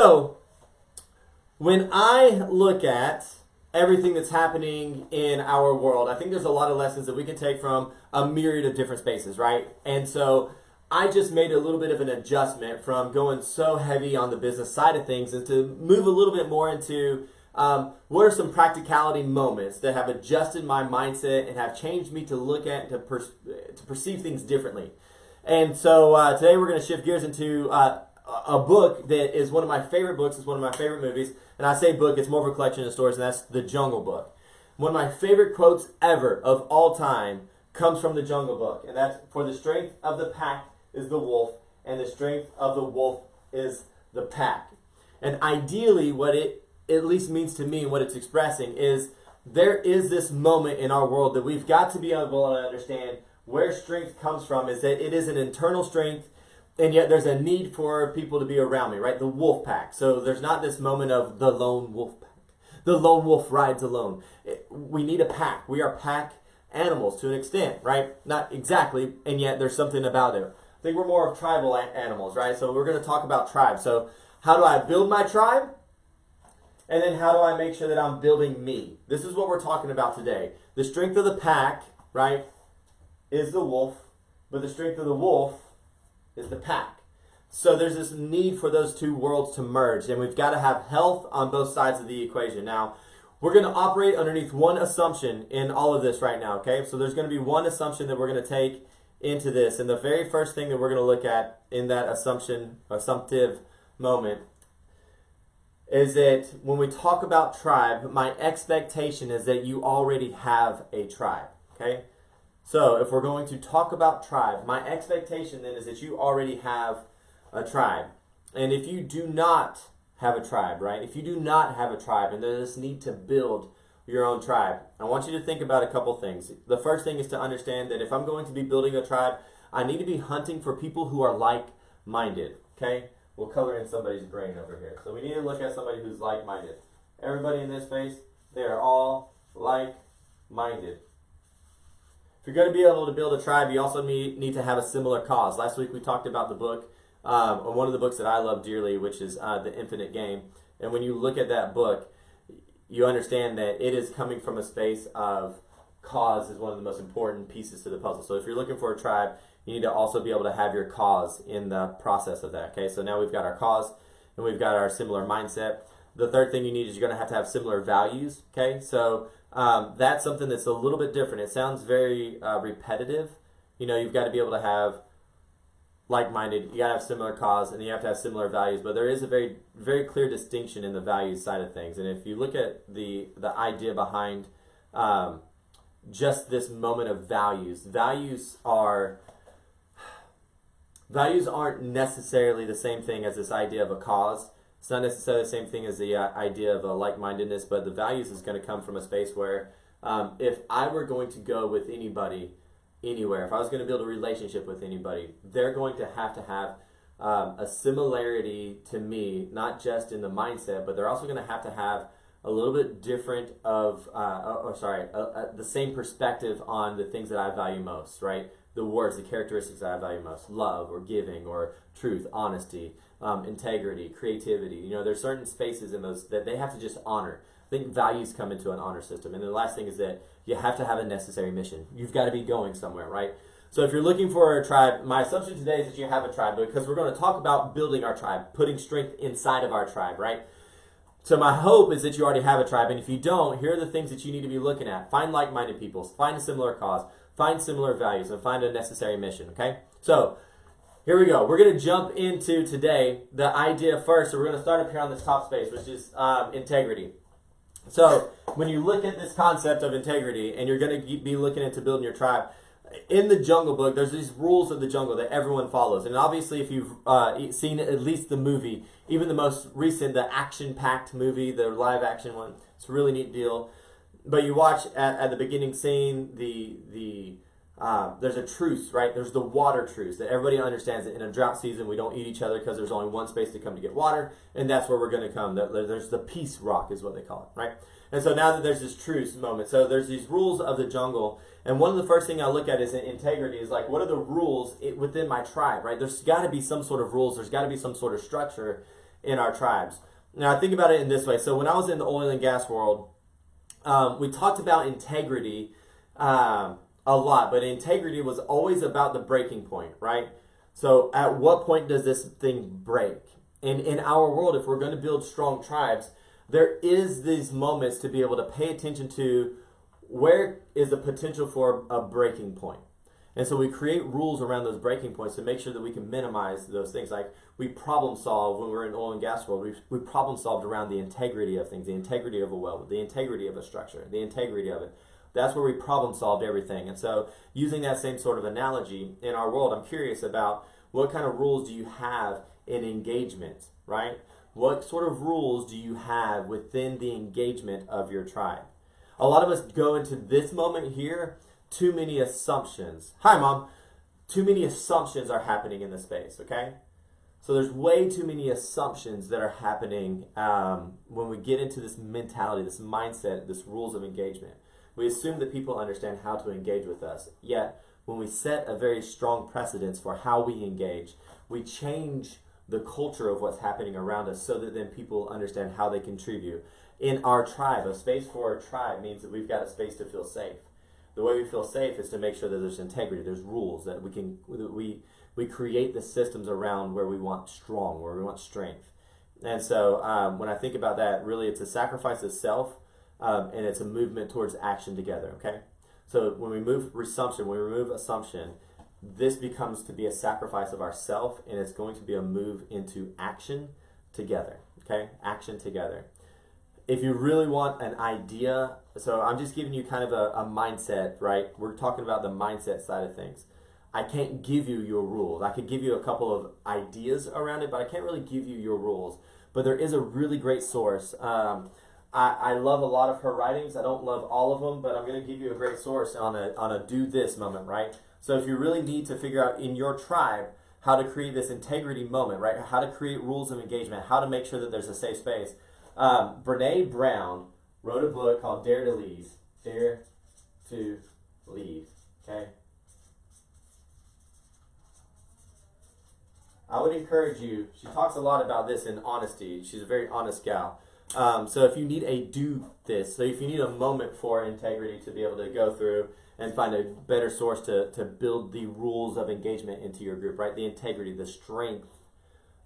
So, when I look at everything that's happening in our world, I think there's a lot of lessons that we can take from a myriad of different spaces, right? And so I just made a little bit of an adjustment from going so heavy on the business side of things and to move a little bit more into what are some practicality moments that have adjusted my mindset and have changed me to look at and to perceive things differently. And so today we're going to shift gears into a book that is one of my favorite books. It's one of my favorite movies. And I say book, it's more of a collection of stories, and that's The Jungle Book. One of my favorite quotes ever of all time comes from The Jungle Book. And that's, "For the strength of the pack is the wolf, and the strength of the wolf is the pack." And ideally, what it at least means to me, and what it's expressing, is there is this moment in our world that we've got to be able to understand where strength comes from, is that it is an internal strength, and yet there's a need for people to be around me, right? The wolf pack. So there's not this moment of the lone wolf pack. The lone wolf rides alone. We need a pack. We are pack animals to an extent, right? Not exactly, and yet there's something about it. I think we're more of tribal animals, right? So we're going to talk about tribes. So how do I build my tribe? And then how do I make sure that I'm building me? This is what we're talking about today. The strength of the pack, right, is the wolf, but the strength of the wolf is the pack. So there's this need for those two worlds to merge, and we've got to have health on both sides of the equation. Now, we're going to operate underneath one assumption in all of this right now, okay? So there's going to be one assumption that we're going to take into this, and the very first thing that we're going to look at in that assumptive moment is that when we talk about tribe, my expectation is that you already have a tribe, okay? So if we're going to talk about tribe, my expectation then is that you already have a tribe. And if you do not have a tribe, right? If you do not have a tribe and there's this need to build your own tribe, I want you to think about a couple things. The first thing is to understand that if I'm going to be building a tribe, I need to be hunting for people who are like-minded, okay? We'll color in somebody's brain over here. So we need to look at somebody who's like-minded. Everybody in this space, they are all like-minded. If you're going to be able to build a tribe, you also need to have a similar cause. Last week we talked about the book, one of the books that I love dearly, which is The Infinite Game. And when you look at that book, you understand that it is coming from a space of cause is one of the most important pieces to the puzzle. So if you're looking for a tribe, you need to also be able to have your cause in the process of that. Okay, so now we've got our cause and we've got our similar mindset. The third thing you need is you're going to have similar values. Okay, so that's something that's a little bit different. It sounds very repetitive. You know, you've got to be able to have like-minded, you got to have similar cause, and you have to have similar values. But there is a very, very clear distinction in the values side of things. And if you look at the idea behind just this moment of values, values aren't necessarily the same thing as this idea of a cause. It's not necessarily the same thing as the idea of a like-mindedness, but the values is going to come from a space where if I were going to go with anybody, anywhere, if I was going to build a relationship with anybody, they're going to have a similarity to me, not just in the mindset, but they're also going to have a little bit different of, the same perspective on the things that I value most, right? The words, the characteristics that I value most, love or giving or truth, honesty, integrity, creativity. You know, there's certain spaces in those that they have to just honor. I think values come into an honor system. And then the last thing is that you have to have a necessary mission. You've got to be going somewhere, right? So if you're looking for a tribe, my assumption today is that you have a tribe, because we're going to talk about building our tribe, putting strength inside of our tribe, right? So my hope is that you already have a tribe, and if you don't, here are the things that you need to be looking at. Find like-minded people, find a similar cause, find similar values, and find a necessary mission, okay? So here we go. We're going to jump into today the idea first. So we're going to start up here on this top space, which is integrity. So when you look at this concept of integrity, and you're going to be looking into building your tribe, in the Jungle Book, there's these rules of the jungle that everyone follows. And obviously, if you've seen at least the movie, even the most recent, the action-packed movie, the live-action one, it's a really neat deal. But you watch at the beginning scene, there's a truce, right? There's the water truce that everybody understands that in a drought season, we don't eat each other because there's only one space to come to get water, and that's where we're going to come. There's the peace rock is what they call it, right? And so now that there's this truce moment, so there's these rules of the jungle, and one of the first things I look at is integrity, is like, what are the rules within my tribe, right? There's got to be some sort of rules, there's got to be some sort of structure, in our tribes. Now, I think about it in this way. So when I was in the oil and gas world, we talked about integrity a lot, but integrity was always about the breaking point, right? So at what point does this thing break? And in our world, if we're going to build strong tribes, there is these moments to be able to pay attention to where is the potential for a breaking point. And so we create rules around those breaking points to make sure that we can minimize those things. Like we problem solve when we're in oil and gas world, we problem solved around the integrity of things, the integrity of a well, the integrity of a structure, the integrity of it. That's where we problem solved everything. And so using that same sort of analogy in our world, I'm curious about what kind of rules do you have in engagement, right? What sort of rules do you have within the engagement of your tribe? A lot of us go into this moment here, too many assumptions. Hi, Mom. Too many assumptions are happening in the space, okay? So there's way too many assumptions that are happening when we get into this mentality, this mindset, this rules of engagement. We assume that people understand how to engage with us. Yet, when we set a very strong precedence for how we engage, we change the culture of what's happening around us so that then people understand how they contribute. In our tribe, a space for a tribe means that we've got a space to feel safe. The way we feel safe is to make sure that there's integrity, there's rules, that we create the systems around where we want strong, where we want strength. And so when I think about that, really it's a sacrifice of self, and it's a movement towards action together, okay? So when we remove assumption, this becomes to be a sacrifice of ourself, and it's going to be a move into action together, okay? Action together. If you really want an idea, so I'm just giving you kind of a mindset, right? We're talking about the mindset side of things. I can't give you your rules. I could give you a couple of ideas around it, but I can't really give you your rules. But there is a really great source. I love a lot of her writings. I don't love all of them, but I'm going to give you a great source on a do this moment, right? So if you really need to figure out in your tribe how to create this integrity moment, right? How to create rules of engagement, how to make sure that there's a safe space. Brene Brown wrote a book called Dare to Lead. Dare to Lead, okay? I would encourage you, she talks a lot about this in honesty. She's a very honest gal. So if you need a do this, so if you need a moment for integrity to be able to go through and find a better source to build the rules of engagement into your group, right? The integrity, the strength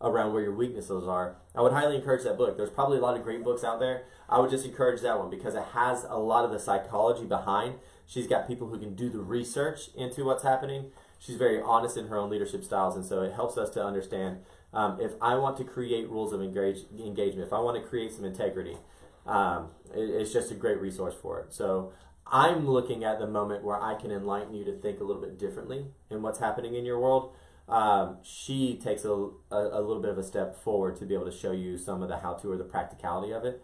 around where your weaknesses are. I would highly encourage that book. There's probably a lot of great books out there. I would just encourage that one because it has a lot of the psychology behind. She's got people who can do the research into what's happening. She's very honest in her own leadership styles, and so it helps us to understand if I want to create rules of engagement, if I want to create some integrity, it's just a great resource for it. So I'm looking at the moment where I can enlighten you to think a little bit differently in what's happening in your world. She takes a little bit of a step forward to be able to show you some of the how-to or the practicality of it,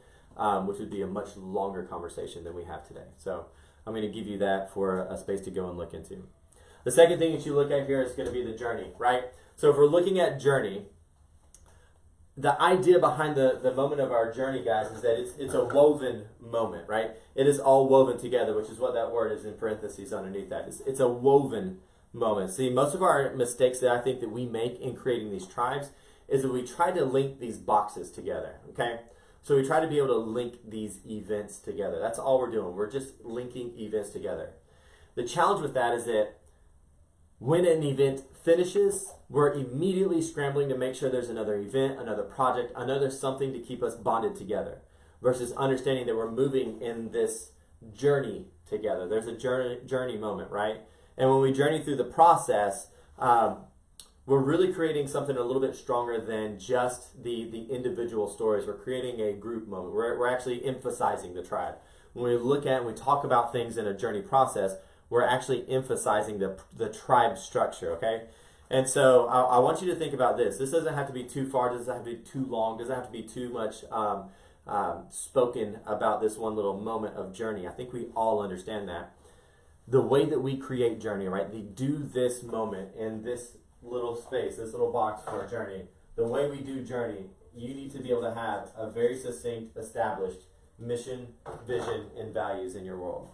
which would be a much longer conversation than we have today. So I'm going to give you that for a space to go and look into. The second thing that you look at here is going to be the journey, right? So if we're looking at journey, the idea behind the moment of our journey, guys, is that it's a woven moment, right? It is all woven together, which is what that word is in parentheses underneath that. It's a woven moment. See, most of our mistakes that I think that we make in creating these tribes is that we try to link these boxes together, okay? So we try to be able to link these events together. That's all we're doing. We're just linking events together. The challenge with that is that when an event finishes, we're immediately scrambling to make sure there's another event, another project, another something to keep us bonded together, versus understanding that we're moving in this journey together. There's a journey moment, right? And when we journey through the process, we're really creating something a little bit stronger than just the individual stories. We're creating a group moment. We're actually emphasizing the tribe. When we look at and we talk about things in a journey process, we're actually emphasizing the tribe structure, okay? And so I want you to think about this. This doesn't have to be too far. It doesn't have to be too long. It doesn't have to be too much spoken about this one little moment of journey. I think we all understand that. The way that we create journey, right? The do this moment in this little space, this little box for a journey. The way we do journey, you need to be able to have a very succinct, established mission, vision, and values in your world.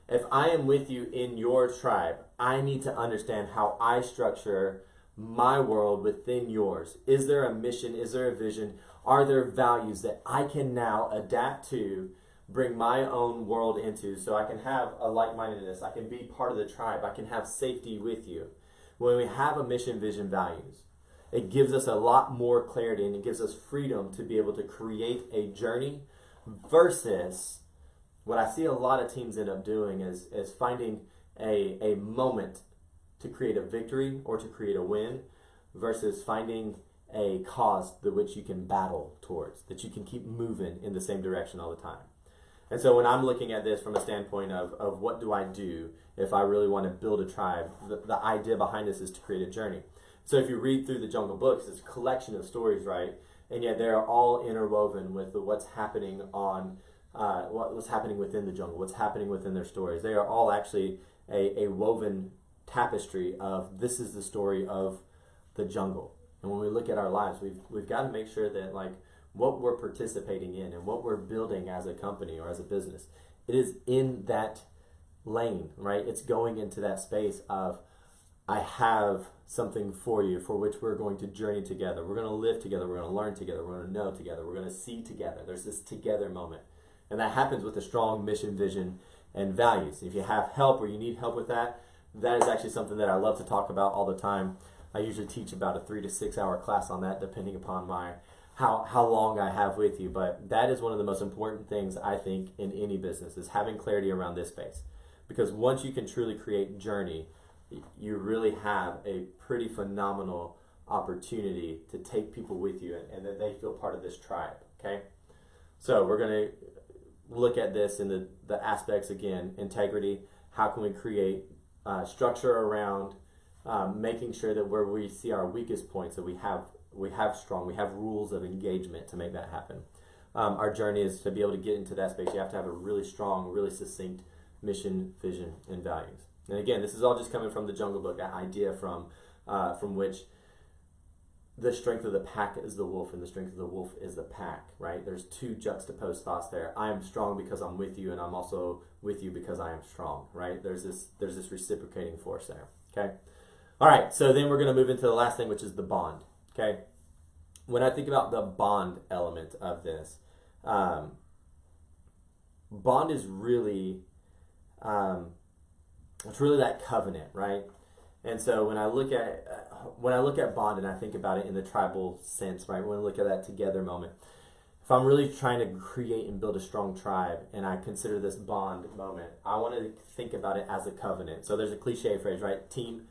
If I am with you in your tribe, I need to understand how I structure my world within yours. Is there a mission? Is there a vision? Are there values that I can now adapt to, bring my own world into, so I can have a like-mindedness, I can be part of the tribe, I can have safety with you? When we have a mission, vision, values, it gives us a lot more clarity, and it gives us freedom to be able to create a journey versus what I see a lot of teams end up doing is finding a moment to create a victory or to create a win versus finding a cause that which you can battle towards, that you can keep moving in the same direction all the time. And so when I'm looking at this from a standpoint of what do I do if I really want to build a tribe, the idea behind this is to create a journey. So if you read through the Jungle Books, it's a collection of stories, right? And yet they're all interwoven with what's happening on what's happening within the jungle, what's happening within their stories. They are all actually a woven tapestry of this is the story of the jungle. And when we look at our lives, we've got to make sure that like what we're participating in and what we're building as a company or as a business, it is in that lane, right? It's going into that space of I have something for you for which we're going to journey together. We're going to live together. We're going to learn together. We're going to know together. We're going to see together. There's this together moment. And that happens with a strong mission, vision, and values. If you have help or you need help with that, that is actually something that I love to talk about all the time. I usually teach about a 3 to 6 hour class on that, depending upon how long I have with you. But that is one of the most important things I think in any business is having clarity around this space. Because once you can truly create journey, you really have a pretty phenomenal opportunity to take people with you and that they feel part of this tribe, okay? So we're going to look at this in the aspects again, integrity, how can we create structure around making sure that where we see our weakest points that we have rules of engagement to make that happen. Our journey is to be able to get into that space. You have to have a really strong, really succinct mission, vision, and values. And again, this is all just coming from the Jungle Book, that idea from which the strength of the pack is the wolf and the strength of the wolf is the pack, right? There's two juxtaposed thoughts there. I am strong because I'm with you, and I'm also with you because I am strong, right? There's this reciprocating force there, okay? All right, so then we're going to move into the last thing, which is the bond, okay? When I think about the bond element of this, bond is really... it's really that covenant, right? And so when I look at bond and I think about it in the tribal sense, right? When I look at that together moment, if I'm really trying to create and build a strong tribe and I consider this bond moment, I want to think about it as a covenant. So there's a cliche phrase, right? Team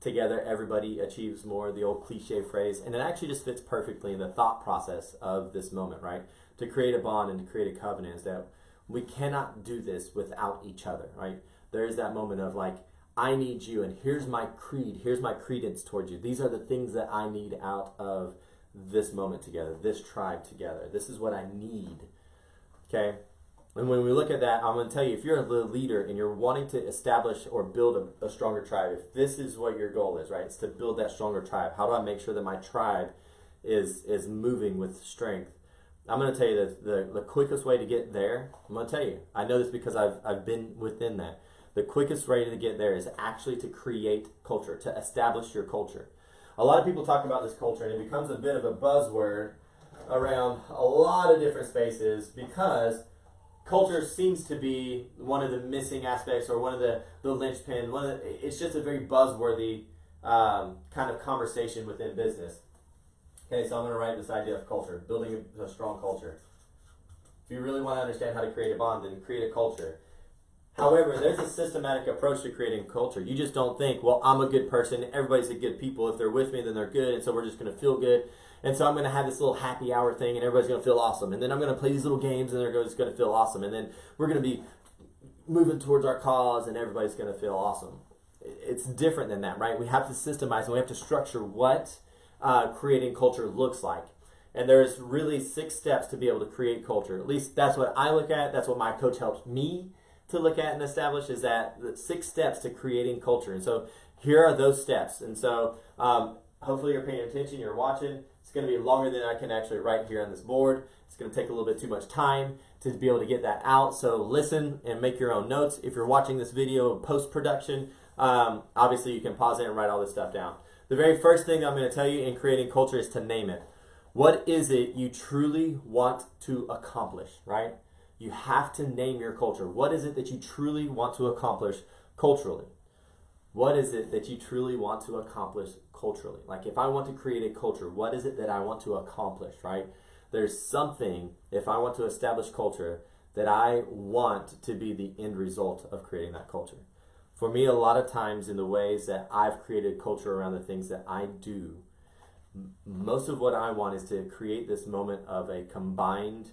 together, everybody achieves more, the old cliche phrase. And it actually just fits perfectly in the thought process of this moment, right? To create a bond and to create a covenant is that we cannot do this without each other, right? There is that moment of like, I need you, and here's my creed, here's my credence towards you. These are the things that I need out of this moment together, this tribe together. This is what I need, okay? And when we look at that, I'm going to tell you, if you're a leader and you're wanting to establish or build a stronger tribe, if this is what your goal is, right, it's to build that stronger tribe. How do I make sure that my tribe is moving with strength? I'm going to tell you that the quickest way to get there, I'm going to tell you, I know this because I've been within that. The quickest way to get there is actually to create culture, to establish your culture. A lot of people talk about this culture and it becomes a bit of a buzzword around a lot of different spaces because culture seems to be one of the missing aspects or one of the linchpin. It's just a very buzzworthy kind of conversation within business. Okay, so I'm going to write this idea of culture, building a strong culture. If you really want to understand how to create a bond, then create a culture. However, there's a systematic approach to creating culture. You just don't think, well, I'm a good person, everybody's a good people. If they're with me, then they're good, and so we're just going to feel good. And so I'm going to have this little happy hour thing, and everybody's going to feel awesome. And then I'm going to play these little games, and they're just going to feel awesome. And then we're going to be moving towards our cause, and everybody's going to feel awesome. It's different than that, right? We have to systemize, and we have to structure what creating culture looks like. And there's really 6 steps to be able to create culture. At least that's what I look at. That's what my coach helps me to look at and establish, is that the 6 steps to creating culture. And so here are those steps. And so hopefully you're paying attention, you're watching. It's going to be longer than I can actually write here on this board. It's going to take a little bit too much time to be able to get that out. So listen and make your own notes. If you're watching this video post-production, obviously you can pause it and write all this stuff down. The very first thing I'm going to tell you in creating culture is to name it. What is it you truly want to accomplish, right? You have to name your culture. What is it that you truly want to accomplish culturally? What is it that you truly want to accomplish culturally? Like if I want to create a culture, what is it that I want to accomplish, right? There's something, if I want to establish culture, that I want to be the end result of creating that culture. For me, a lot of times in the ways that I've created culture around the things that I do, most of what I want is to create this moment of a combined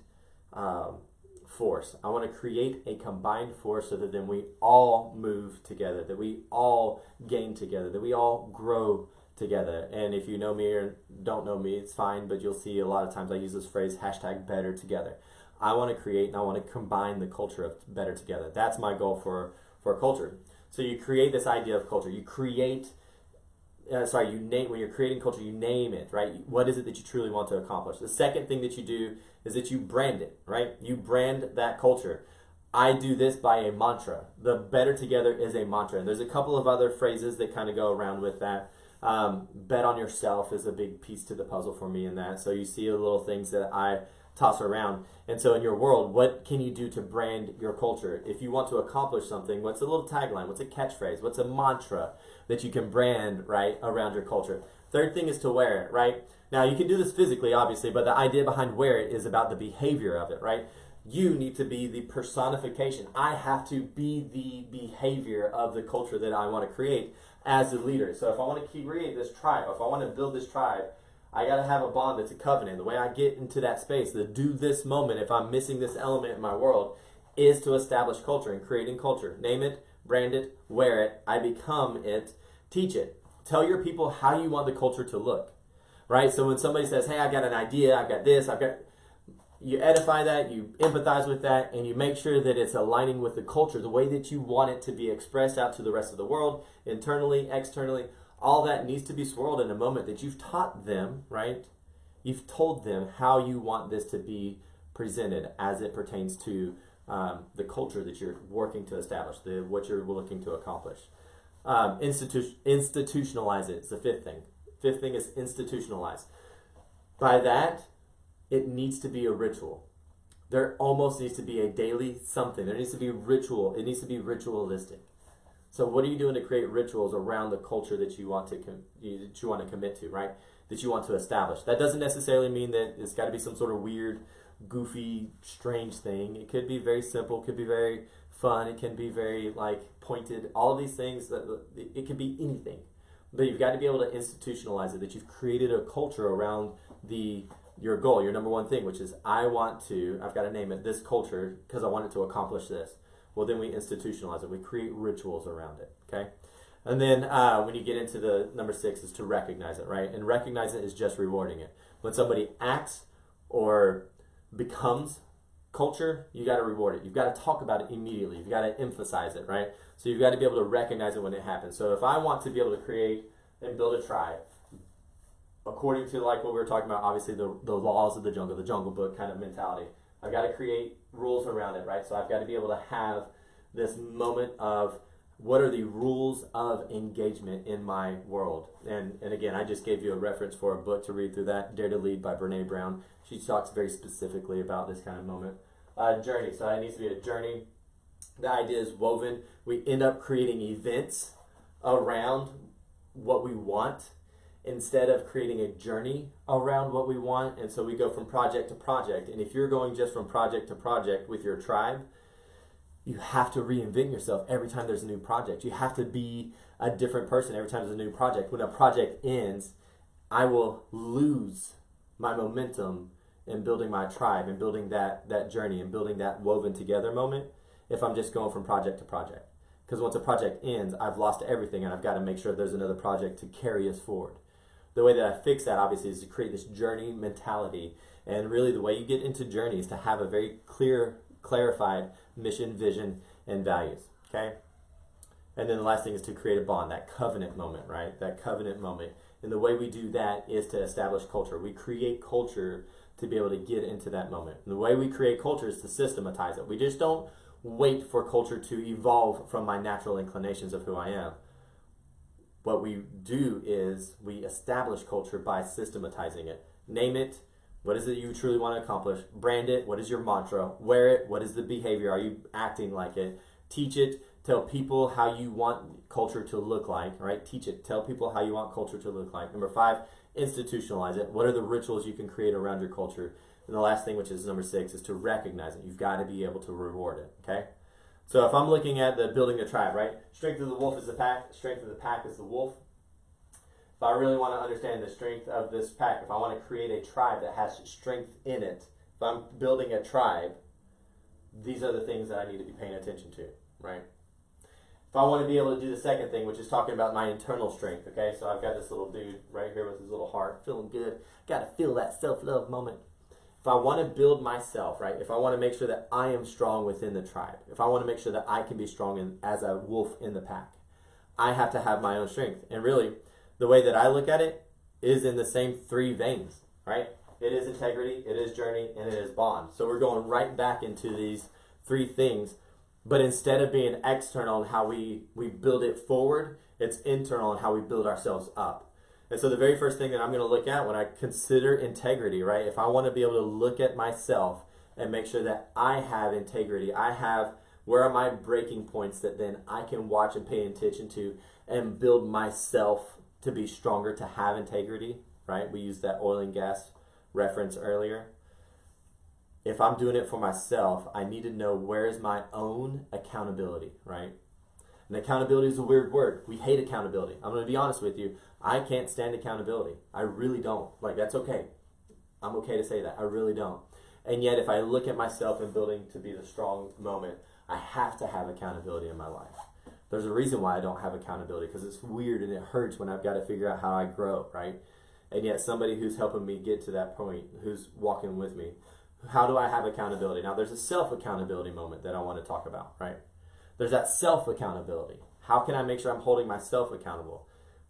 force. I want to create a combined force so that then we all move together, that we all gain together, that we all grow together. And if you know me or don't know me, it's fine, but you'll see a lot of times I use this phrase, #better together. I want to create and I want to combine the culture of better together. That's my goal for culture. So you create this idea of culture. You create, you name, when you're creating culture, you name it, right? What is it that you truly want to accomplish? The second thing that you do is that you brand it, right? You brand that culture. I do this by a mantra. The better together is a mantra. And there's a couple of other phrases that kind of go around with that. Bet on yourself is a big piece to the puzzle for me in that. So you see the little things that I toss around. And so in your world, what can you do to brand your culture? If you want to accomplish something, what's a little tagline? What's a catchphrase? What's a mantra that you can brand, right, around your culture? Third thing is to wear it, right? Now, you can do this physically, obviously, but the idea behind wear it is about the behavior of it, right? You need to be the personification. I have to be the behavior of the culture that I want to create as a leader. So if I want to create this tribe, if I want to build this tribe, I got to have a bond that's a covenant. The way I get into that space, the do this moment, if I'm missing this element in my world, is to establish culture and creating culture. Name it, brand it, wear it, I become it, teach it. Tell your people how you want the culture to look, right? So when somebody says, hey, I got an idea, I've got this, you edify that, you empathize with that, and you make sure that it's aligning with the culture, the way that you want it to be expressed out to the rest of the world, internally, externally. All that needs to be swirled in a moment that you've taught them, right? You've told them how you want this to be presented as it pertains to the culture that you're working to establish, what you're looking to accomplish. Institutionalize it is the fifth thing. Fifth thing is institutionalize. By that, it needs to be a ritual. There almost needs to be a daily something. There needs to be ritual. It needs to be ritualistic. So what are you doing to create rituals around the culture that you want to commit to, right? That you want to establish. That doesn't necessarily mean that it's got to be some sort of weird, goofy, strange thing. It could be very simple. It could be very fun. It can be very pointed. All of these things. It could be anything. But you've got to be able to institutionalize it. That you've created a culture around your goal, your number one thing, which is I've got to name it this culture because I want it to accomplish this. Well, then we institutionalize it. We create rituals around it, okay? And then when you get into the number 6 is to recognize it, right? And recognize it is just rewarding it. When somebody acts or becomes culture, you got to reward it. You've got to talk about it immediately. You've got to emphasize it, right? So you've got to be able to recognize it when it happens. So if I want to be able to create and build a tribe, according to what we were talking about, obviously the laws of the Jungle Book kind of mentality, I've got to create rules around it, right? So I've got to be able to have this moment of what are the rules of engagement in my world. And again, I just gave you a reference for a book to read through that, Dare to Lead by Brene Brown. She talks very specifically about this kind of moment. Journey, so it needs to be a journey. The idea is woven. We end up creating events around what we want instead of creating a journey around what we want. And so we go from project to project. And if you're going just from project to project with your tribe, you have to reinvent yourself every time there's a new project. You have to be a different person every time there's a new project. When a project ends, I will lose my momentum in building my tribe and building that journey and building that woven together moment if I'm just going from project to project. Because once a project ends, I've lost everything and I've got to make sure there's another project to carry us forward. The way that I fix that, obviously, is to create this journey mentality. And really the way you get into journey is to have a very clarified mission, vision, and values, okay? And then the last thing is to create a bond, that covenant moment, right? That covenant moment. And the way we do that is to establish culture. We create culture to be able to get into that moment. And the way we create culture is to systematize it. We just don't wait for culture to evolve from my natural inclinations of who I am. What we do is we establish culture by systematizing it. Name it, What is it you truly want to accomplish? Brand it. What is your mantra? Wear it. What is the behavior? Are you acting like it? Teach it. Tell people how you want culture to look like, right? Teach it. Tell people how you want culture to look like. Number 5, institutionalize it. What are the rituals you can create around your culture? And the last thing, which is number 6, is to recognize it. You've got to be able to reward it, okay? So if I'm looking at the building a tribe, right? Strength of the wolf is the pack. Strength of the pack is the wolf. If I really want to understand the strength of this pack, if I want to create a tribe that has strength in it, if I'm building a tribe, these are the things that I need to be paying attention to, right? If I want to be able to do the second thing, which is talking about my internal strength, okay? So I've got this little dude right here with his little heart, feeling good. Got to feel that self-love moment. If I want to build myself, right? If I want to make sure that I am strong within the tribe, if I want to make sure that I can be strong as a wolf in the pack, I have to have my own strength. And really, the way that I look at it is in the same 3 veins, right? It is integrity, it is journey, and it is bond. So we're going right back into these 3 things. But instead of being external in how we build it forward, it's internal in how we build ourselves up. And so the very first thing that I'm going to look at when I consider integrity, right? If I want to be able to look at myself and make sure that I have integrity, where are my breaking points that then I can watch and pay attention to and build myself to be stronger, to have integrity, right? We used that oil and gas reference earlier. If I'm doing it for myself, I need to know where is my own accountability, right? And accountability is a weird word. We hate accountability. I'm going to be honest with you. I can't stand accountability. I really don't. Like, that's okay. I'm okay to say that. I really don't. And yet, if I look at myself and building to be the strong moment, I have to have accountability in my life. There's a reason why I don't have accountability, because it's weird and it hurts when I've got to figure out how I grow, right? And yet somebody who's helping me get to that point, who's walking with me, how do I have accountability? Now, there's a self-accountability moment that I want to talk about, right? There's that self-accountability. How can I make sure I'm holding myself accountable?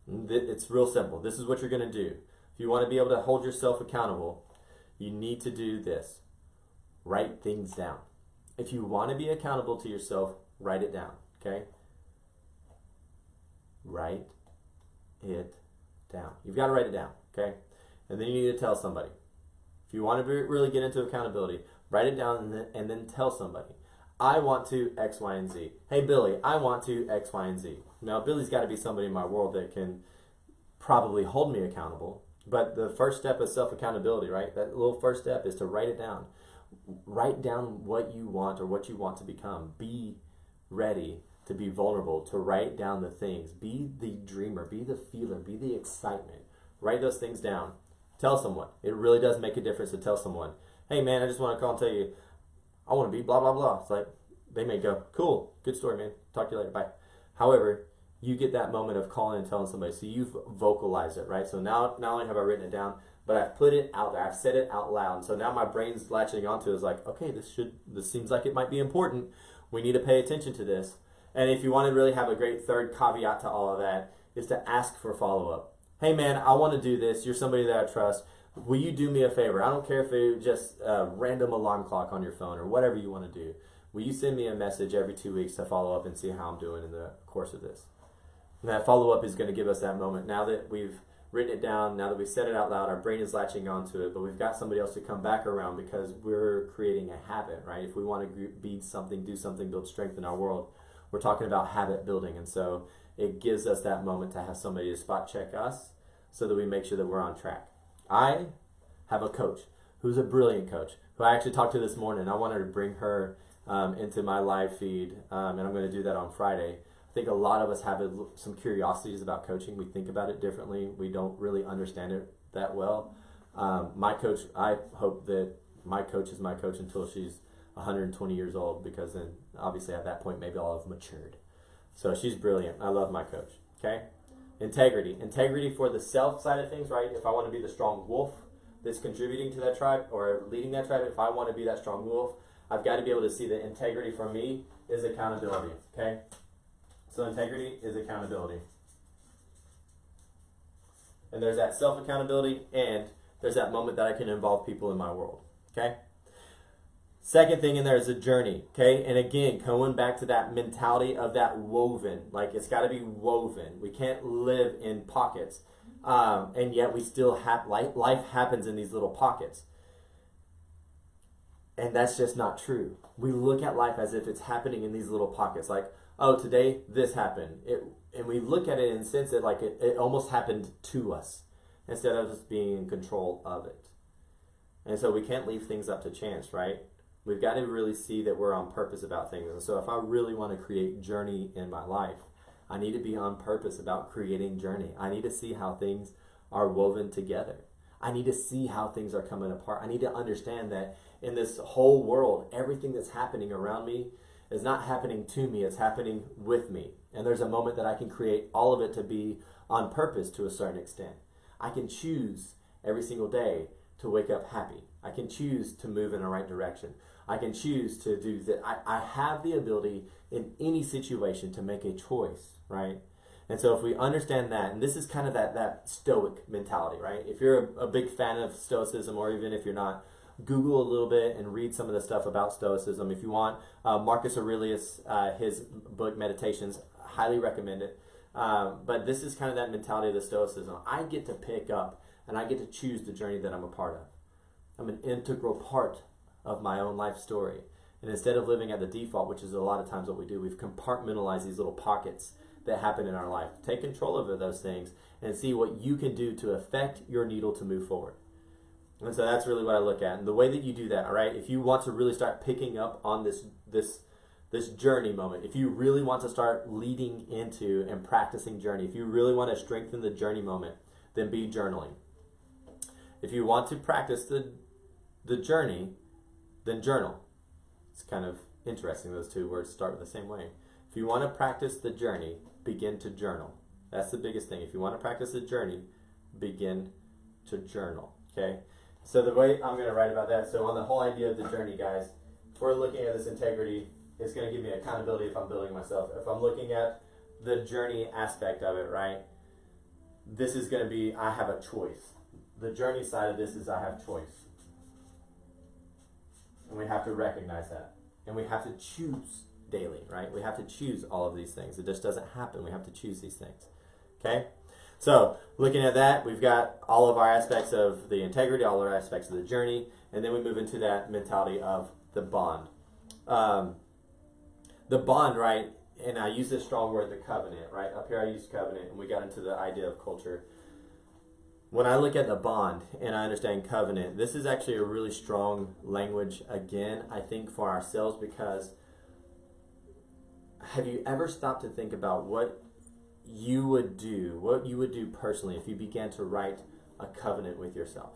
It's real simple. This is what you're going to do. If you want to be able to hold yourself accountable, you need to do this. Write things down. If you want to be accountable to yourself, write it down, okay? Write it down. You've got to write it down, okay? And then you need to tell somebody. If you want to really get into accountability, write it down and then tell somebody. I want to X, Y, and Z. Hey, Billy, I want to X, Y, and Z. Now, Billy's got to be somebody in my world that can probably hold me accountable. But the first step is self-accountability, right? That little first step is to write it down. Write down what you want or what you want to become. Be ready to be vulnerable, to write down the things. Be the dreamer, be the feeler, be the excitement. Write those things down. Tell someone. It really does make a difference to tell someone, hey man, I just want to call and tell you, I want to be blah, blah, blah. It's like, they may go, cool, good story, man. Talk to you later, bye. However, you get that moment of calling and telling somebody. So you've vocalized it, right? So now, not only have I written it down, but I've put it out there. I've said it out loud. So now my brain's latching onto it. Is like, okay, this seems like it might be important. We need to pay attention to this. And if you want to really have a great third caveat to all of that, is to ask for follow-up. Hey man, I want to do this. You're somebody that I trust. Will you do me a favor? I don't care if it's just a random alarm clock on your phone or whatever you want to do. Will you send me a message every 2 weeks to follow up and see how I'm doing in the course of this? And that follow-up is going to give us that moment. Now that we've written it down, now that we've said it out loud, our brain is latching onto it, but we've got somebody else to come back around because we're creating a habit, right? If we want to be something, do something, build strength in our world, we're talking about habit building. And so it gives us that moment to have somebody to spot check us so that we make sure that we're on track. I have a coach who's a brilliant coach who I actually talked to this morning. I wanted to bring her into my live feed, and I'm going to do that on Friday. I think a lot of us have some curiosities about coaching. We think about it differently. We don't really understand it that well. My coach, I hope that my coach is my coach until she's 120 years old, because then obviously at that point maybe I'll have matured. So she's brilliant. I love my coach. Okay? Integrity for the self side of things, right? If I want to be the strong wolf that's contributing to that tribe or leading that tribe, if I want to be that strong wolf, I've got to be able to see that integrity for me is accountability. Okay? So integrity is accountability. And there's that self-accountability, and there's that moment that I can involve people in my world. Okay? Second thing in there is a journey. Okay? And again, going back to that mentality of that woven. Like, it's got to be woven. We can't live in pockets. And yet we still have, life happens in these little pockets. And that's just not true. We look at life as if it's happening in these little pockets. Like, oh, today this happened. And we look at it in the sense that like it almost happened to us instead of just being in control of it. And so we can't leave things up to chance, right? We've got to really see that we're on purpose about things. And so if I really want to create journey in my life, I need to be on purpose about creating journey. I need to see how things are woven together. I need to see how things are coming apart. I need to understand that in this whole world, everything that's happening around me is not happening to me, it's happening with me. And there's a moment that I can create all of it to be on purpose to a certain extent. I can choose every single day to wake up happy. I can choose to move in the right direction. I can choose to do that. I have the ability in any situation to make a choice, right? And so if we understand that, and this is kind of that stoic mentality, right? If you're a big fan of stoicism, or even if you're not, Google a little bit and read some of the stuff about stoicism. If you want, Marcus Aurelius, his book Meditations, highly recommend it. But this is kind of that mentality of the stoicism. I get to pick up and I get to choose the journey that I'm a part of. I'm an integral part of my own life story. And instead of living at the default, which is a lot of times what we do, we've compartmentalized these little pockets that happen in our life. Take control over those things and see what you can do to affect your needle to move forward. And so that's really what I look at. And the way that you do that, all right, if you want to really start picking up on this journey moment, if you really want to start leading into and practicing journey, if you really want to strengthen the journey moment, then be journaling. If you want to practice the journey, then journal. It's kind of interesting, those two words start with the same way. If you want to practice the journey, begin to journal. That's the biggest thing. If you want to practice the journey, begin to journal. Okay? So the way I'm going to write about that, so on the whole idea of the journey, guys, if we're looking at this integrity, it's going to give me accountability if I'm building myself. If I'm looking at the journey aspect of it, right, this is going to be, I have a choice. The journey side of this is I have choice. And we have to recognize that. And we have to choose daily, right? We have to choose all of these things. It just doesn't happen. We have to choose these things. Okay? So, looking at that, we've got all of our aspects of the integrity, all our aspects of the journey, and then we move into that mentality of the bond. The bond, right, and I use this strong word, the covenant, right? Up here I use covenant, and we got into the idea of culture. When I look at the bond and I understand covenant, this is actually a really strong language, again, I think, for ourselves, because have you ever stopped to think about what you would do personally if you began to write a covenant with yourself?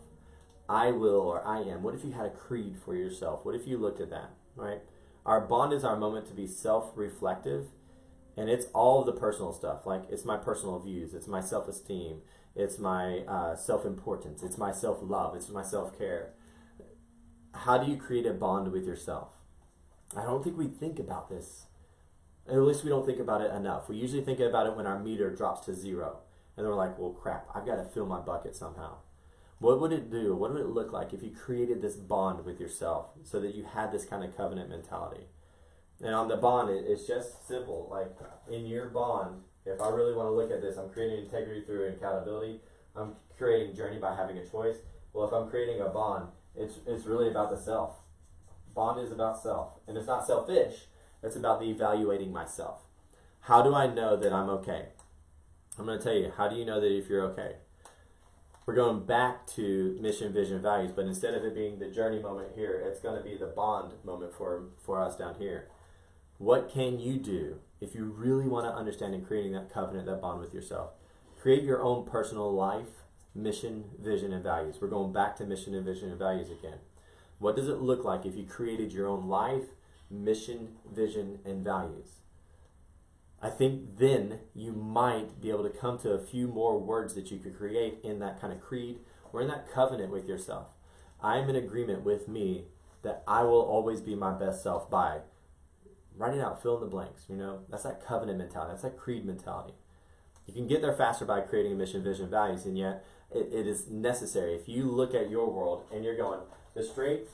I will, or I am. What if you had a creed for yourself? What if you looked at that, right? Our bond is our moment to be self-reflective, and it's all of the personal stuff. Like, it's my personal views, it's my self-esteem, it's my self-importance, it's my self-love, it's my self-care. How do you create a bond with yourself? I don't think we think about this. At least we don't think about it enough. We usually think about it when our meter drops to zero. And then we're like, well, crap, I've got to fill my bucket somehow. What would it do? What would it look like if you created this bond with yourself so that you had this kind of covenant mentality? And on the bond, it's just simple. Like, in your bond, if I really want to look at this, I'm creating integrity through accountability. I'm creating journey by having a choice. Well, if I'm creating a bond, it's really about the self. Bond is about self. And it's not selfish. It's about the evaluating myself. How do I know that I'm okay? I'm going to tell you, how do you know that if you're okay? We're going back to mission, vision, values, but instead of it being the journey moment here, it's going to be the bond moment for us down here. What can you do if you really want to understand and creating that covenant, that bond with yourself? Create your own personal life, mission, vision, and values. We're going back to mission and vision and values again. What does it look like if you created your own life, mission, vision, and values? I think then you might be able to come to a few more words that you could create in that kind of creed or in that covenant with yourself. I'm in agreement with me that I will always be my best self by write it out, fill in the blanks. You know, that's that covenant mentality. That's that creed mentality. You can get there faster by creating a mission, vision, values, and yet it is necessary. If you look at your world and you're going, the strength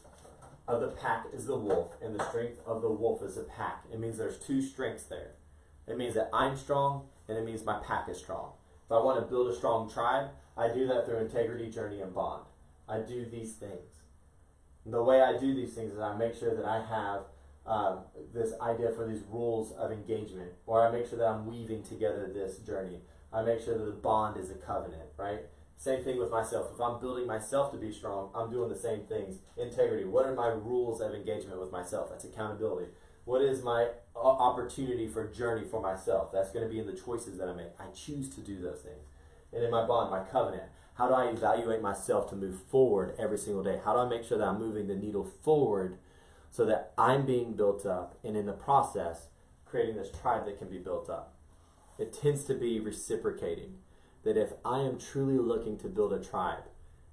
of the pack is the wolf, and the strength of the wolf is the pack. It means there's two strengths there. It means that I'm strong, and it means my pack is strong. If I want to build a strong tribe, I do that through integrity, journey, and bond. I do these things. the way I do these things is I make sure that I have this idea for these rules of engagement, or I make sure that I'm weaving together this journey. I make sure that the bond is a covenant, right? Same thing with myself. If I'm building myself to be strong, I'm doing the same things. Integrity. What are my rules of engagement with myself? That's accountability. What is my opportunity for journey for myself? That's going to be in the choices that I make. I choose to do those things. And in my bond, my covenant, how do I evaluate myself to move forward every single day? How do I make sure that I'm moving the needle forward so that I'm being built up, and in the process, creating this tribe that can be built up? It tends to be reciprocating. That if I am truly looking to build a tribe,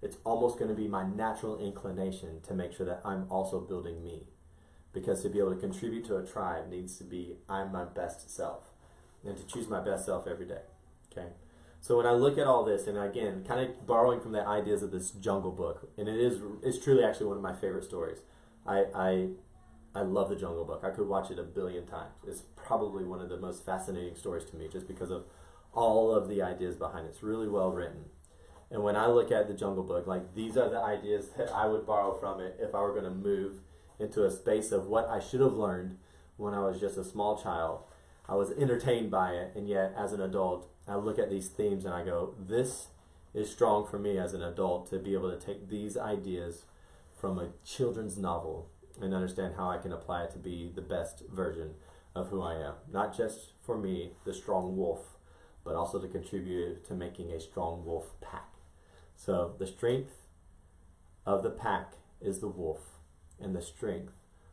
it's almost going to be my natural inclination to make sure that I'm also building me. Because to be able to contribute to a tribe needs to be I'm my best self, and to choose my best self every day. Okay? So when I look at all this, and again, kind of borrowing from the ideas of this Jungle Book, and it's truly actually one of my favorite stories. I love the Jungle Book. I could watch it 1 billion times. It's probably one of the most fascinating stories to me, just because of all of the ideas behind it. It's really well written. And when I look at the Jungle Book, like, these are the ideas that I would borrow from it if I were going to move into a space of what I should have learned when I was just a small child. I was entertained by it, and yet as an adult, I look at these themes and I go, this is strong for me as an adult to be able to take these ideas from a children's novel and understand how I can apply it to be the best version of who I am. Not just for me, the strong wolf, but also to contribute to making a strong wolf pack. So the strength of the pack is the wolf, and the strength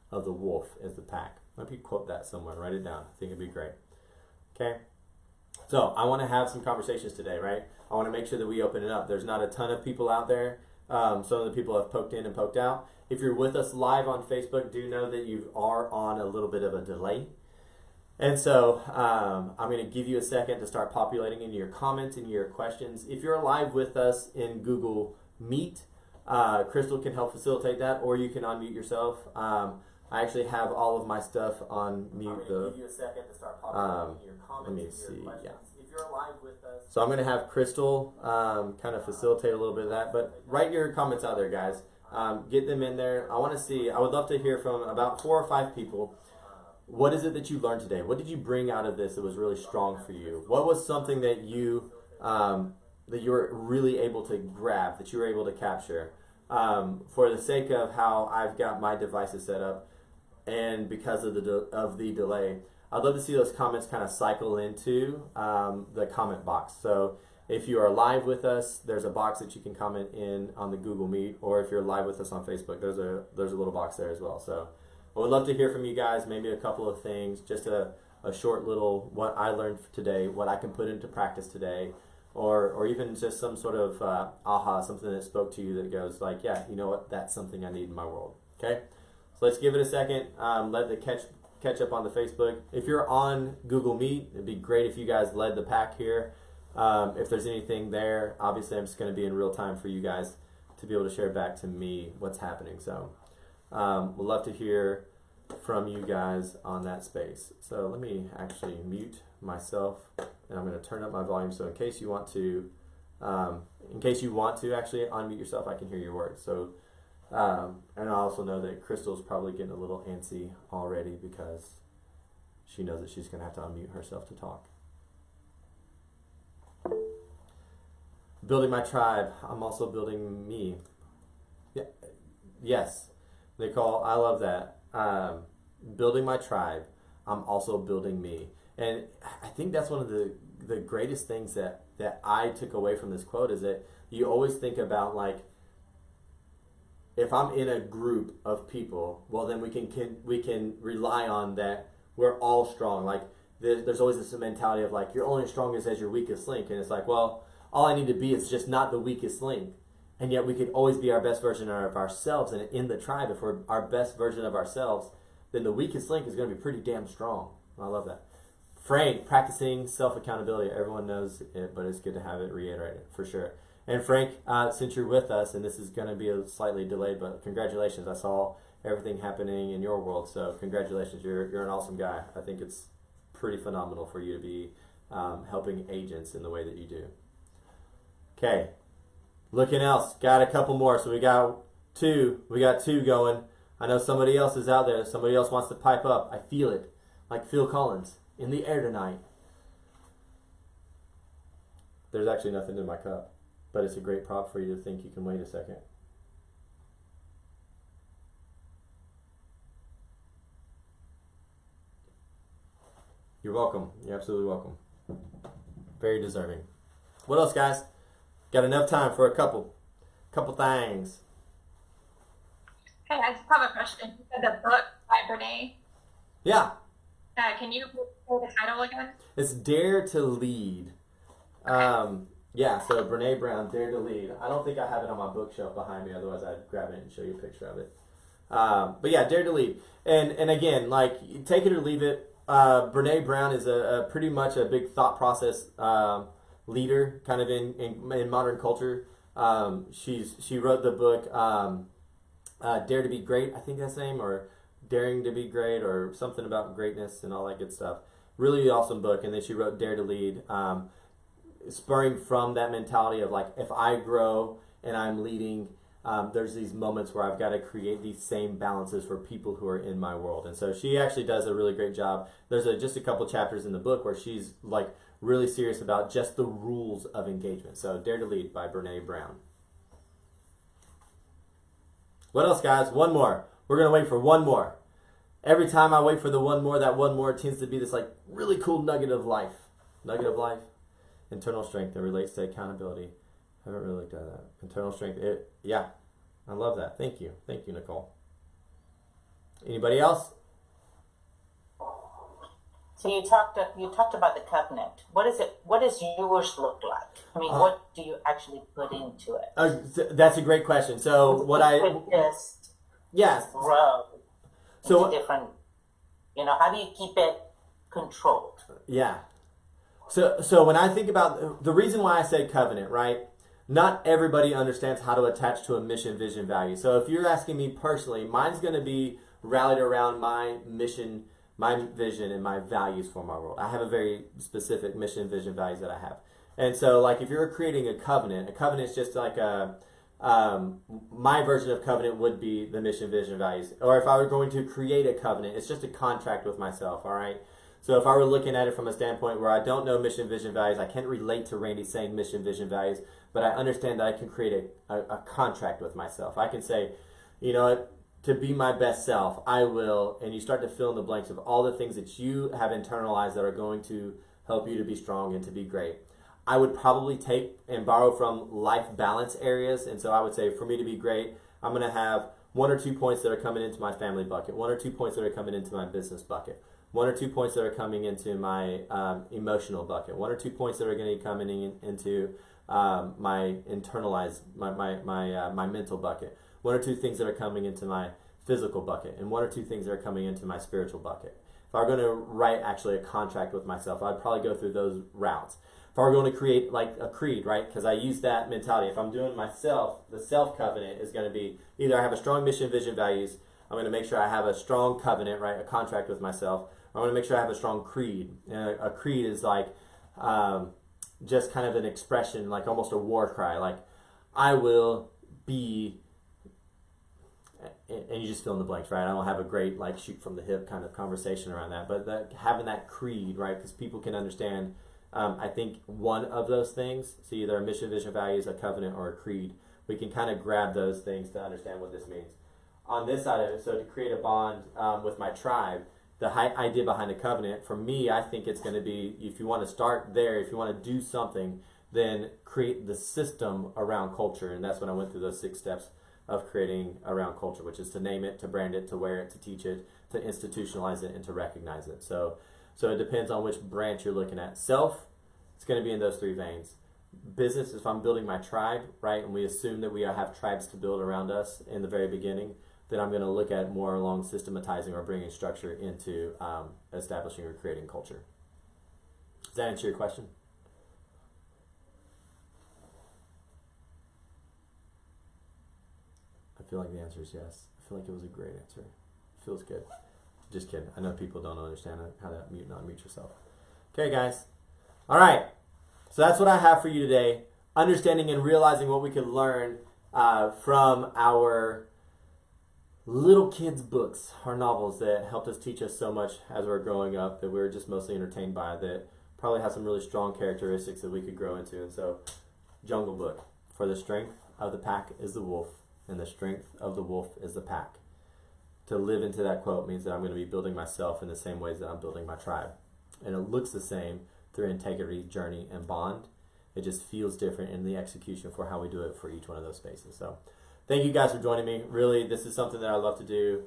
of the wolf is the pack. Let me quote that somewhere, write it down. I think it'd be great. Okay? So I want to have some conversations today, right? I want to make sure that we open it up. There's not a ton of people out there. Some of the people have poked in and poked out. If you're with us live on Facebook, do know that you are on a little bit of a delay. And so I'm going to give you a second to start populating in your comments and your questions. If you're live with us in Google Meet, Crystal can help facilitate that, or you can unmute yourself. I actually have all of my stuff on mute. I'm going to give you a second to start populating in your comments and your questions. Yeah. If you're live with us. So I'm going to have Crystal kind of facilitate a little bit of that, but write your comments out there, guys. Get them in there. I want to see, I would love to hear from about 4 or 5 people. What is it that you learned today? What did you bring out of this that was really strong for you? What was something that you were really able to grab, that you were able to capture? For the sake of how I've got my devices set up, and because of the delay, I'd love to see those comments kind of cycle into the comment box. So if you are live with us, there's a box that you can comment in on the Google Meet, or if you're live with us on Facebook, there's a little box there as well. So I would love to hear from you guys, maybe a couple of things, just a short little what I learned today, what I can put into practice today, or even just some sort of aha, something that spoke to you that goes like, yeah, you know what, that's something I need in my world. Okay, so let's give it a second. Let the catch up on the Facebook. If you're on Google Meet, it'd be great if you guys led the pack here. If there's anything there, obviously I'm just going to be in real time for you guys to be able to share back to me what's happening. So we'd love to hear from you guys on that space. So let me actually mute myself, and I'm going to turn up my volume so in case you want to actually unmute yourself, I can hear your words. So and I also know that Crystal's probably getting a little antsy already because she knows that she's going to have to unmute herself to talk. Building my tribe, I'm also building me. Yeah, yes, Nicole, I love that. Building my tribe, I'm also building me. And I think that's one of the greatest things that I took away from this quote is that you always think about, like, if I'm in a group of people, well, then we can rely on that we're all strong. Like, there's always this mentality of, like, you're only as strong as your weakest link. And it's like, well, all I need to be is just not the weakest link. And yet we could always be our best version of ourselves. And in the tribe, if we're our best version of ourselves, then the weakest link is going to be pretty damn strong. I love that. Frank, practicing self-accountability. Everyone knows it, but it's good to have it reiterated for sure. And Frank, since you're with us, and this is going to be a slightly delayed, but congratulations. I saw everything happening in your world, so congratulations. You're an awesome guy. I think it's pretty phenomenal for you to be helping agents in the way that you do. Okay, looking else. Got a couple more. So we got 2. We got 2 going. I know somebody else is out there. Somebody else wants to pipe up. I feel it. Like Phil Collins in the air tonight. There's actually nothing in my cup, but it's a great prop for you to think you can wait a second. You're welcome. You're absolutely welcome. Very deserving. What else, guys? Got enough time for a couple things. Hey, I just have a question. You said the book by Brene. Yeah. Can you say the title again? It's Dare to Lead. Yeah, so Brene Brown, Dare to Lead. I don't think I have it on my bookshelf behind me, otherwise I'd grab it and show you a picture of it. But yeah, Dare to Lead. And again, like, take it or leave it. Brene Brown is a pretty much a big thought process leader, kind of in modern culture. She wrote the book Dare to Be Great, I think that's the name, or Daring to Be Great, or something about greatness and all that good stuff. Really awesome book. And then she wrote Dare to Lead, spurring from that mentality of like, if I grow and I'm leading, there's these moments where I've got to create these same balances for people who are in my world. And so she actually does a really great job. There's just a couple chapters in the book where she's like really serious about just the rules of engagement. So Dare to Lead by Brene Brown. What else, guys? One more. We're going to wait for one more. Every time I wait for the one more, that one more tends to be this like really cool nugget of life. Nugget of life. Internal strength that relates to accountability. I haven't really looked at that. Internal strength. Yeah. I love that. Thank you. Thank you, Nicole. Anybody else? So you talked about the covenant. What does yours look like? I mean, what do you actually put into it? That's a great question. So what I just yes grow so into different. How do you keep it controlled? Yeah. So when I think about the reason why I said covenant, right? Not everybody understands how to attach to a mission, vision, value. So if you're asking me personally, mine's going to be rallied around my mission, my vision, and my values for my world. I have a very specific mission, vision, values that I have. And so, like, if you're creating a covenant is just like my version of covenant would be the mission, vision, values. Or if I were going to create a covenant, it's just a contract with myself, all right? So if I were looking at it from a standpoint where I don't know mission, vision, values, I can't relate to Randy saying mission, vision, values, but I understand that I can create a contract with myself. I can say, to be my best self, I will, and you start to fill in the blanks of all the things that you have internalized that are going to help you to be strong and to be great. I would probably take and borrow from life balance areas, and so I would say for me to be great, I'm going to have 1 or 2 points that are coming into my family bucket, 1 or 2 points that are coming into my business bucket, 1 or 2 points that are coming into my emotional bucket, 1 or 2 points that are going to be coming into my internalized, my mental bucket, 1 or 2 things that are coming into my physical bucket, and 1 or 2 things that are coming into my spiritual bucket. If I were going to write actually a contract with myself, I'd probably go through those routes. If I were going to create like a creed, right? Because I use that mentality. If I'm doing myself, the self covenant is going to be either I have a strong mission, vision, values. I'm going to make sure I have a strong covenant, right? A contract with myself. I'm going to make sure I have a strong creed. A creed is like just kind of an expression, like almost a war cry. Like, I will be, and you just fill in the blanks, right? I don't have a great like shoot from the hip kind of conversation around that, but having that creed, right? Because people can understand. I think one of those things, so either a mission, vision, values, a covenant, or a creed, we can kind of grab those things to understand what this means. On this side of it, so to create a bond with my tribe, the idea behind a covenant, for me, I think it's going to be, if you want to start there, if you want to do something, then create the system around culture. And that's when I went through those 6 steps of creating around culture, which is to name it, to brand it, to wear it, to teach it, to institutionalize it, and to recognize it. So it depends on which branch you're looking at. Self, it's going to be in those 3 veins. Business, if I'm building my tribe, right, and we assume that we have tribes to build around us in the very beginning, then I'm going to look at more along systematizing or bringing structure into establishing or creating culture. Does that answer your question? I feel like the answer is yes. I feel like it was a great answer. Feels good. Just kidding. I know people don't understand how to mute and unmute yourself. Okay, guys. All right. So that's what I have for you today. Understanding and realizing what we could learn from our little kids' books, our novels that helped us teach us so much as we were growing up that we were just mostly entertained by, that probably have some really strong characteristics that we could grow into. And so, Jungle Book, for the strength of the pack is the wolf, and the strength of the wolf is the pack. To live into that quote means that I'm going to be building myself in the same ways that I'm building my tribe. And it looks the same through integrity, journey, and bond. It just feels different in the execution for how we do it for each one of those spaces. So thank you guys for joining me. Really, this is something that I love to do.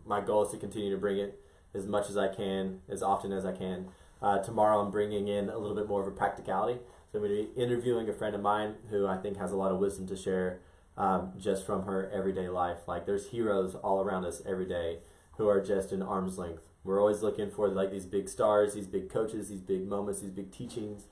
My goal is to continue to bring it as much as I can, as often as I can. Tomorrow I'm bringing in a little bit more of a practicality. So I'm going to be interviewing a friend of mine who I think has a lot of wisdom to share just from her everyday life. Like, there's heroes all around us every day who are just in arm's length. We're always looking for like these big stars, these big coaches, these big moments, these big teachings.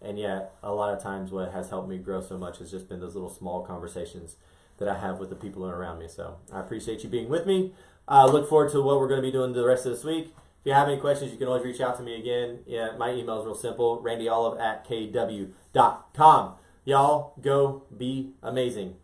And yet, a lot of times what has helped me grow so much has just been those little small conversations that I have with the people around me. So I appreciate you being with me. Look forward to what we're going to be doing the rest of this week. If you have any questions, you can always reach out to me again. Yeah, my email is real simple, randyolive@kw.com. Y'all, go be amazing.